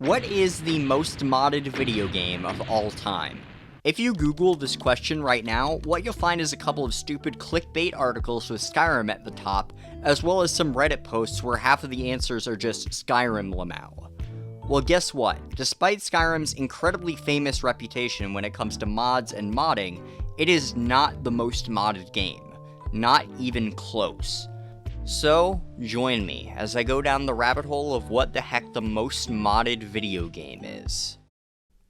What is the most modded video game of all time? If you Google this question right now, what you'll find is a couple of stupid clickbait articles with Skyrim at the top, as well as some Reddit posts where half of the answers are just Skyrim Lamau. Well, guess what? Despite Skyrim's incredibly famous reputation when it comes to mods and modding, it is not the most modded game. Not even close. So, join me as I go down the rabbit hole of what the heck the most modded video game is.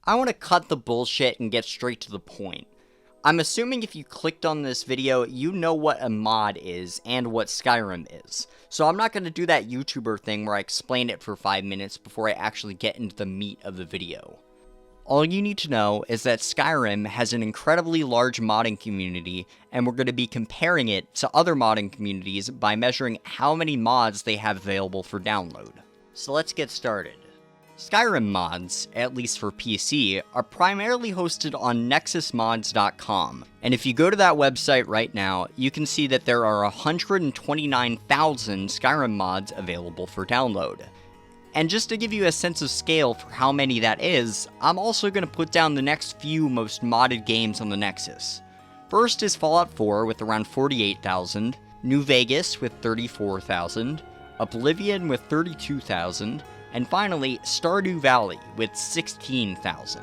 I want to cut the bullshit and get straight to the point. I'm assuming if you clicked on this video, you know what a mod is and what Skyrim is. So I'm not going to do that YouTuber thing where I explain it for 5 minutes before I actually get into the meat of the video. All you need to know is that Skyrim has an incredibly large modding community, and we're going to be comparing it to other modding communities by measuring how many mods they have available for download. So let's get started. Skyrim mods, at least for PC, are primarily hosted on nexusmods.com, and if you go to that website right now, you can see that there are 129,000 Skyrim mods available for download. And just to give you a sense of scale for how many that is, I'm also going to put down the next few most modded games on the Nexus. First is Fallout 4 with around 48,000, New Vegas with 34,000, Oblivion with 32,000, and finally Stardew Valley with 16,000.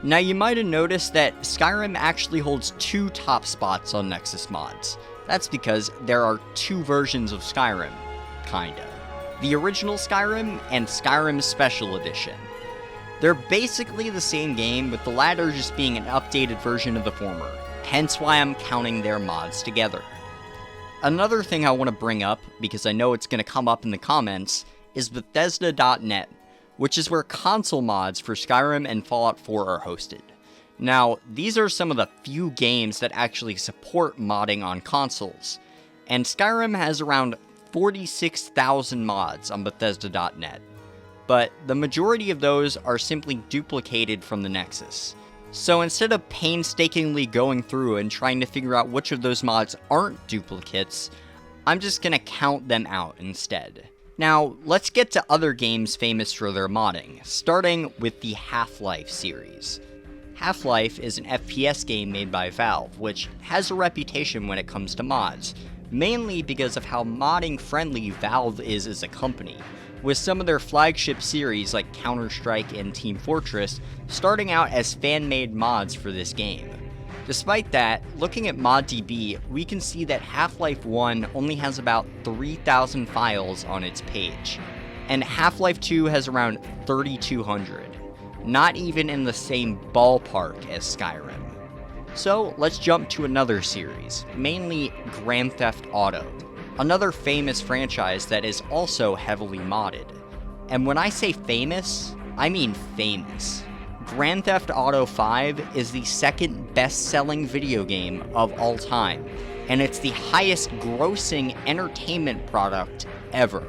Now you might have noticed that Skyrim actually holds 2 top spots on Nexus mods. That's because there are 2 versions of Skyrim, kinda. The original Skyrim and Skyrim Special Edition. They're basically the same game, with the latter just being an updated version of the former, hence why I'm counting their mods together. Another thing I want to bring up, because I know it's going to come up in the comments, is Bethesda.net, which is where console mods for Skyrim and Fallout 4 are hosted. Now, these are some of the few games that actually support modding on consoles, and Skyrim has around 46,000 mods on Bethesda.net, but the majority of those are simply duplicated from the Nexus. So instead of painstakingly going through and trying to figure out which of those mods aren't duplicates, I'm just gonna count them out instead. Now, let's get to other games famous for their modding, starting with the Half-Life series. Half-Life is an FPS game made by Valve, which has a reputation when it comes to mods, mainly because of how modding friendly Valve is as a company, with some of their flagship series like Counter-Strike and Team Fortress starting out as fan-made mods for this game. Despite that, looking at ModDB, we can see that Half-Life 1 only has about 3,000 files on its page, and Half-Life 2 has around 3,200, not even in the same ballpark as Skyrim. So let's jump to another series, mainly Grand Theft Auto, another famous franchise that is also heavily modded. And when I say famous, I mean famous. Grand Theft Auto 5 is the second best-selling video game of all time, and it's the highest grossing entertainment product ever.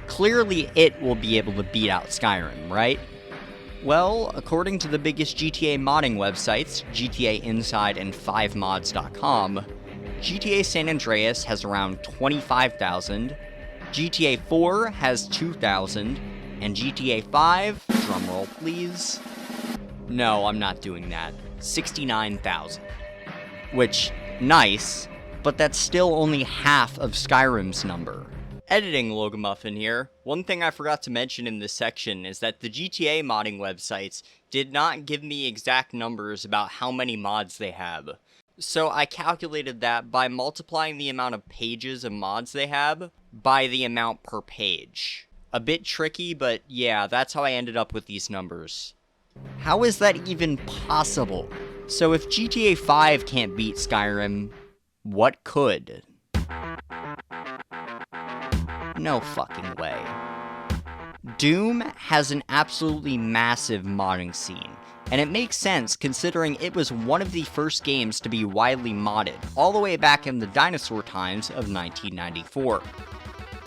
Clearly it will be able to beat out Skyrim, right? Well, according to the biggest GTA modding websites, GTA Inside and 5mods.com, GTA San Andreas has around 25,000, GTA 4 has 2,000, and GTA 5, drumroll please, no, I'm not doing that, 69,000. Which, nice, but that's still only half of Skyrim's number. Editing Logamuffin here. One thing I forgot to mention in this section is that the GTA modding websites did not give me exact numbers about how many mods they have. So I calculated that by multiplying the amount of pages of mods they have by the amount per page. A bit tricky, but yeah, that's how I ended up with these numbers. How is that even possible? So if GTA 5 can't beat Skyrim, what could? No fucking way. Doom has an absolutely massive modding scene, and it makes sense considering it was one of the first games to be widely modded, all the way back in the dinosaur times of 1994.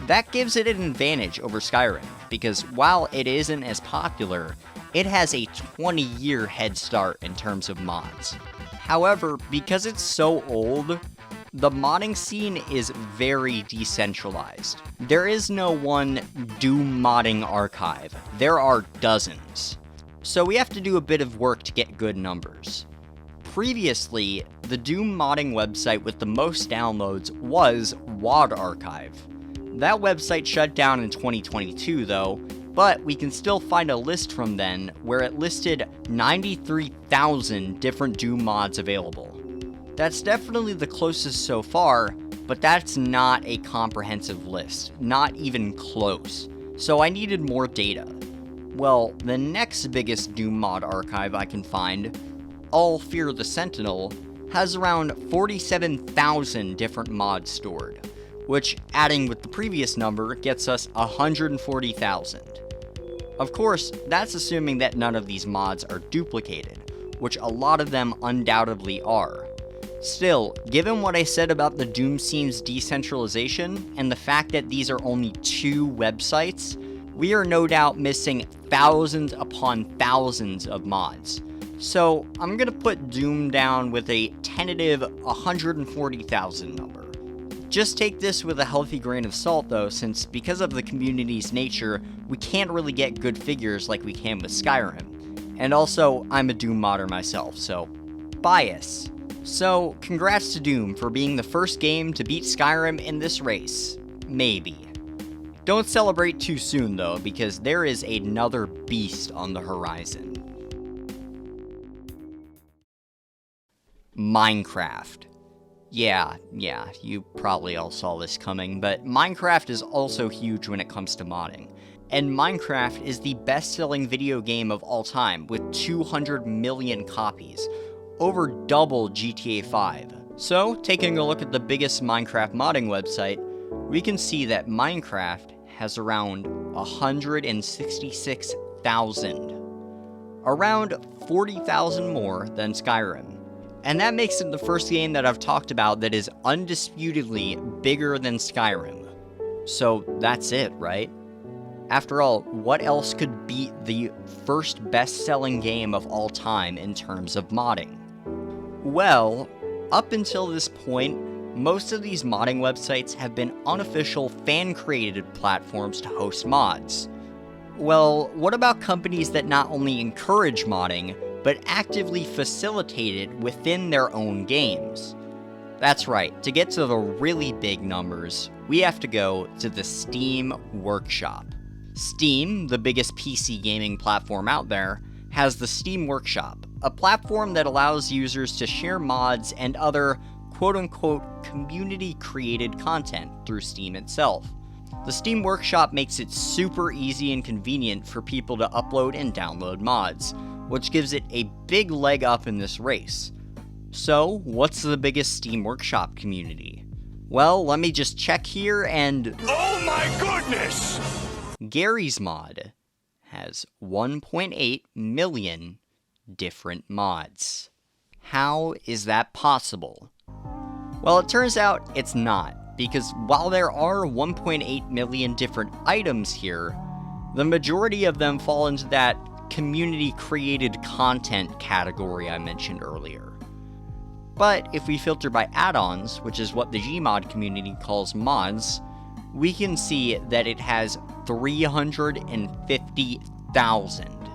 That gives it an advantage over Skyrim, because while it isn't as popular, it has a 20-year head start in terms of mods. However, because it's so old, The modding scene is very decentralized. There is no one Doom modding archive. There are dozens. So we have to do a bit of work to get good numbers. Previously, the Doom modding website with the most downloads was WAD Archive. That website shut down in 2022 though, but we can still find a list from then where it listed 93,000 different Doom mods available. That's definitely the closest so far, but that's not a comprehensive list, not even close, so I needed more data. Well, the next biggest Doom mod archive I can find, All Fear the Sentinel, has around 47,000 different mods stored, which, adding with the previous number, gets us 140,000. Of course, that's assuming that none of these mods are duplicated, which a lot of them undoubtedly are. Still, given what I said about the Doom scene's decentralization, and the fact that these are only 2 websites, we are no doubt missing thousands upon thousands of mods. So, I'm gonna put Doom down with a tentative 140,000 number. Just take this with a healthy grain of salt though, since because of the community's nature, we can't really get good figures like we can with Skyrim. And also, I'm a Doom modder myself, so bias. So, congrats to Doom for being the first game to beat Skyrim in this race. Maybe. Don't celebrate too soon though, because there is another beast on the horizon. Minecraft. Yeah, you probably all saw this coming, but Minecraft is also huge when it comes to modding. And Minecraft is the best-selling video game of all time, with 200 million copies. Over double GTA 5. So, taking a look at the biggest Minecraft modding website, we can see that Minecraft has around 166,000. Around 40,000 more than Skyrim. And that makes it the first game that I've talked about that is undisputedly bigger than Skyrim. So that's it, right? After all, what else could beat the first best-selling game of all time in terms of modding? Well, up until this point, most of these modding websites have been unofficial fan-created platforms to host mods. Well, what about companies that not only encourage modding, but actively facilitate it within their own games? That's right, to get to the really big numbers, we have to go to the Steam Workshop. Steam, the biggest PC gaming platform out there, has the Steam Workshop, a platform that allows users to share mods and other quote-unquote community-created content through Steam itself. The Steam Workshop makes it super easy and convenient for people to upload and download mods, which gives it a big leg up in this race. So, what's the biggest Steam Workshop community? Well, let me just check here and... Oh my goodness! Garry's Mod has 1.8 million different mods. How is that possible? Well, it turns out it's not, because while there are 1.8 million different items here, the majority of them fall into that community-created content category I mentioned earlier. But if we filter by add-ons, which is what the Gmod community calls mods, we can see that it has 350,000.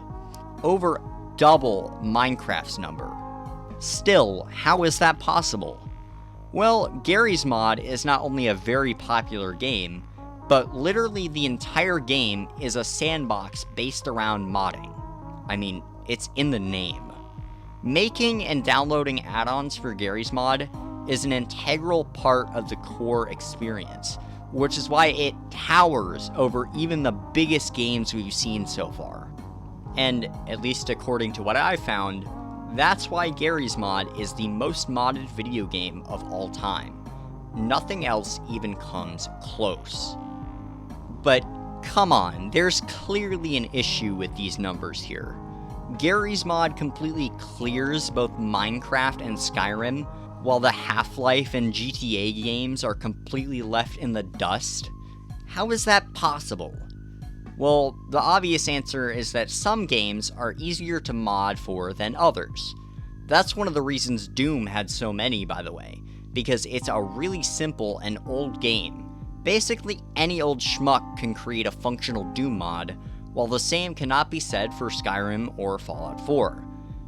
Over double Minecraft's number. Still, how is that possible? Well, Garry's Mod is not only a very popular game, but literally the entire game is a sandbox based around modding. I mean, it's in the name. Making and downloading add-ons for Garry's Mod is an integral part of the core experience, which is why it towers over even the biggest games we've seen so far. And, at least according to what I found, that's why Garry's Mod is the most modded video game of all time. Nothing else even comes close. But come on, there's clearly an issue with these numbers here. Garry's Mod completely clears both Minecraft and Skyrim, while the Half-Life and GTA games are completely left in the dust. How is that possible? Well, the obvious answer is that some games are easier to mod for than others. That's one of the reasons Doom had so many, by the way, because it's a really simple and old game. Basically, any old schmuck can create a functional Doom mod, while the same cannot be said for Skyrim or Fallout 4.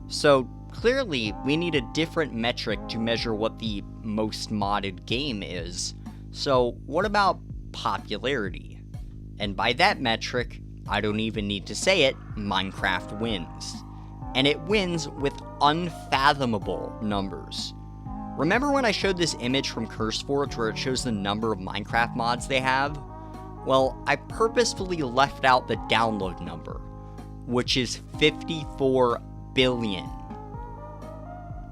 So, clearly, we need a different metric to measure what the most modded game is. So, what about popularity? And by that metric, I don't even need to say it, Minecraft wins. And it wins with unfathomable numbers. Remember when I showed this image from CurseForge where it shows the number of Minecraft mods they have? Well, I purposefully left out the download number, which is 54 billion.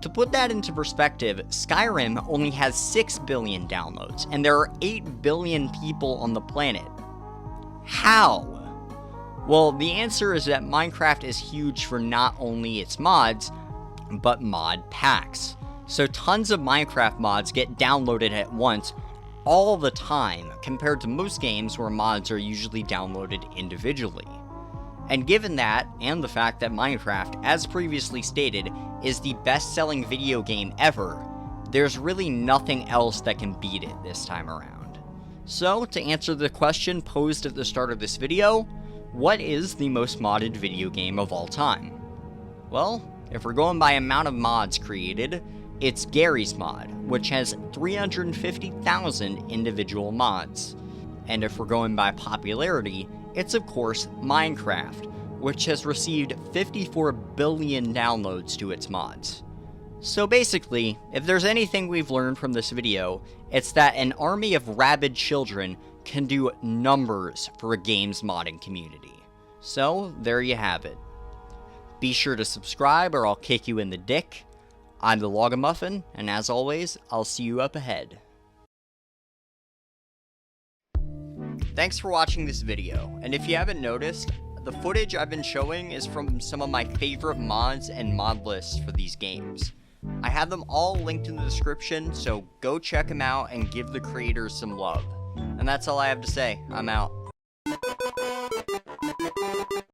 To put that into perspective, Skyrim only has 6 billion downloads, and there are 8 billion people on the planet. How? Well, the answer is that Minecraft is huge for not only its mods, but mod packs. So tons of Minecraft mods get downloaded at once, all the time, compared to most games where mods are usually downloaded individually. And given that, and the fact that Minecraft, as previously stated, is the best-selling video game ever, there's really nothing else that can beat it this time around. So, to answer the question posed at the start of this video, what is the most modded video game of all time? Well, if we're going by amount of mods created, it's Gary's mod, which has 350,000 individual mods. And if we're going by popularity, it's of course Minecraft, which has received 54 billion downloads to its mods. So basically, if there's anything we've learned from this video, it's that an army of rabid children can do numbers for a game's modding community. So, there you have it. Be sure to subscribe or I'll kick you in the dick. I'm the Logamuffin, and as always, I'll see you up ahead. Thanks for watching this video, and if you haven't noticed, the footage I've been showing is from some of my favorite mods and mod lists for these games. I have them all linked in the description, so go check them out and give the creators some love. And that's all I have to say. I'm out.